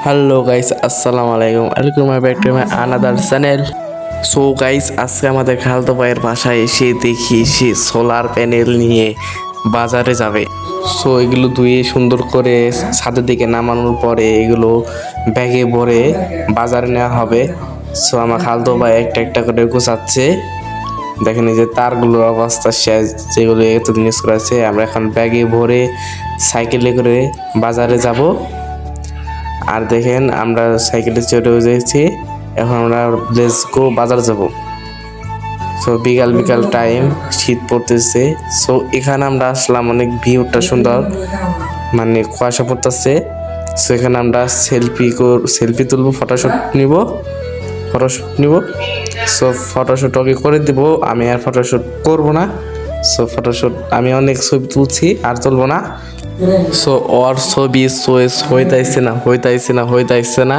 Hello guys, আসসালামু আলাইকুম, welcome back to my another channel. So guys, আজকে আমাদের খালতো ভাইয়ের বাসায় এসে দেখি সে সোলার প্যানেল নিয়ে বাজারে যাবে। সো এগুলো ধুয়ে সুন্দর করে ছাদের দিকে নামানোর পরে এগুলো ব্যাগে ভরে বাজারে নেওয়া হবে। সো আমার খালতো ভাই একটা একটা করে গোছাচ্ছে। দেখেন এই যে তারগুলোর অবস্থা শেষ, যেগুলো এতদিন ইউজ করা আছে। আমরা এখন ব্যাগে ভরে সাইকেলে করে বাজারে যাব। আর দেখেন আমরা সাইকেলে চড়ে যাচ্ছি, এখন আমরা লেটস গো বাজার যাব। সো বিকাল বিকাল টাইম, শীত পড়তেছে। সো এখানে আমরা আসলাম, অনেক ভিউটা সুন্দর, মানে কুয়াশা পড়তেছে। সো এখানে আমরা সেলফি তুলবো, ফটোশ্যুট নিব। সো ফটোশ্যুট ওকে করে দিব, আমি আর ফটোশ্যুট করবো না। সো ফটোশ্যুট আমি অনেক ছবি তুলছি, আর তুলবো না। সো ওর ছবি চয়েস হইতাইছে না।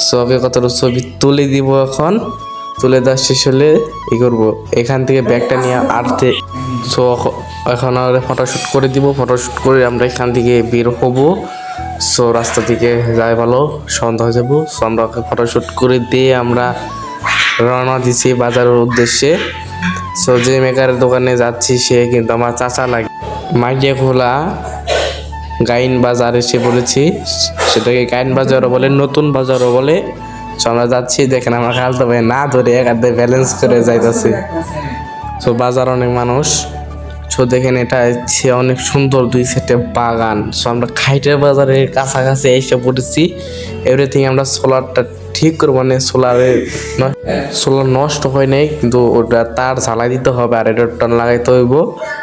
সো ওকে কতটা ছবি তুলে দিব। এখন তুলে দেওয়া শেষ হলে ই করবো, এখান থেকে ব্যাগটা নিয়ে আনতে। সো এখন আর ফটোশ্যুট করে দিব। ফটোশ্যুট করে আমরা এখান থেকে বের হবো। সো রাস্তা থেকে যাই ভালো, সন্ধ্যা হয়ে যাবো। সো আমরা ফটোশ্যুট করে দিয়ে আমরা রওনা দিছি বাজারের উদ্দেশ্যে। সো যে মেকারের দোকানে যাচ্ছি সে কিন্তু আমার চাচা লাগে। মাইডিয়া খোলা গাইন বাজার এসে বলেছি, সেটাকে গাইন বাজারও বলে, নতুন বাজারও বলে। সো আমরা যাচ্ছি, দেখেন আমার খালতো ভাই না ধরে একাধে ব্যালেন্স করে যাইতেছে। সো বাজার অনেক মানুষ। সো দেখেন এটা হচ্ছে অনেক সুন্দর দুই সেটে বাগান। সো আমরা খাইটের বাজারের কাছাকাছি এসে পড়েছি। এভরিথিং আমরা সোলারটা ঠিক করবো, মানে সোলার নষ্ট হয় নাই, কিন্তু ওটা তার ঝালাই দিতে হবে আর এটা টন লাগাইতে হইব।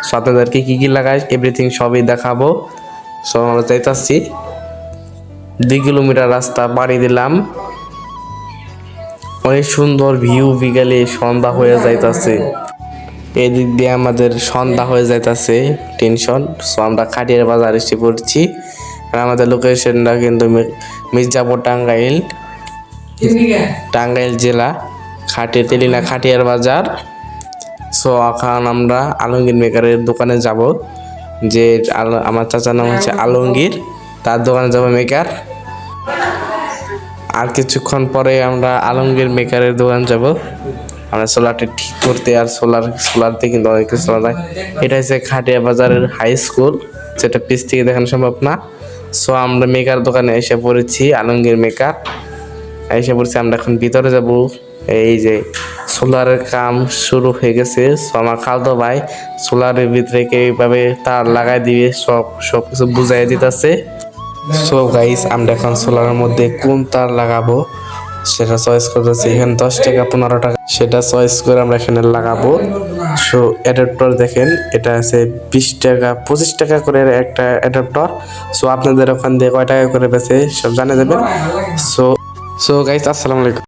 সো আপনাদেরকে কি লাগাই এভরিথিং সবই দেখাবো। সো আমরা যাইতাছি, 2 কিলোমিটার রাস্তা পাড়ি দিলাম। অনেক সুন্দর ভিউ, বিকালে সন্ধ্যা হয়ে যাইতাছে। এদিক দিয়ে আমাদের সন্ধ্যা হয়ে যাইতাছে, টেনশন। সো আমরা খাটিয়ার বাজার এসে পড়ছি। আর আমাদের লোকেশনটা কিন্তু মির্জাপুর, টাঙ্গাইল জেলা, তেলিনা খাটিয়ার বাজার। সো এখন আমরা আলমগীর মেকারের দোকানে যাব, যে আমার চাচার নাম হচ্ছে আলমগীর, তার দোকানে যাব মেকার। আর কিছুক্ষণ পরে আমরা আলমগীর মেকারের দোকান যাব, আমরা সোলারটি ঠিক করতে। আর সোলারতে কিন্তু অনেক কিছু চলা যায়। এটা হচ্ছে খাটিয়া বাজারের হাই স্কুল, যেটা পিছ থেকে দেখানো সম্ভব না। সো আমরা মেকার দোকানে এসে পড়েছি, আলমগীর মেকার এসে পড়েছি। আমরা এখন ভিতরে যাব। এই যে সোলারের কাম শুরু হয়ে গেছে। সো আমার খালতো ভাই সোলারের ভিতরে এইভাবে তার লাগাই দিবে, সব কিছু বুঝাই দিতেছে। সো গাইস, আমরা এখন সোলারের মধ্যে কোন তার লাগাবো সেটা চয়েস করতেছি। এখানে 10 টাকা 15 টাকা, সেটা চয়েস করে আমরা এখানে লাগাবো। সো অ্যাডাপ্টার দেখেন, এটা আছে 20 টাকা 25 টাকা করে একটা অ্যাডাপ্টার। সো আপনাদের ওখান দিয়ে কয় টাকা করে বেচে সব জানা যাবে। সো গাইস, আসসালামু আলাইকুম।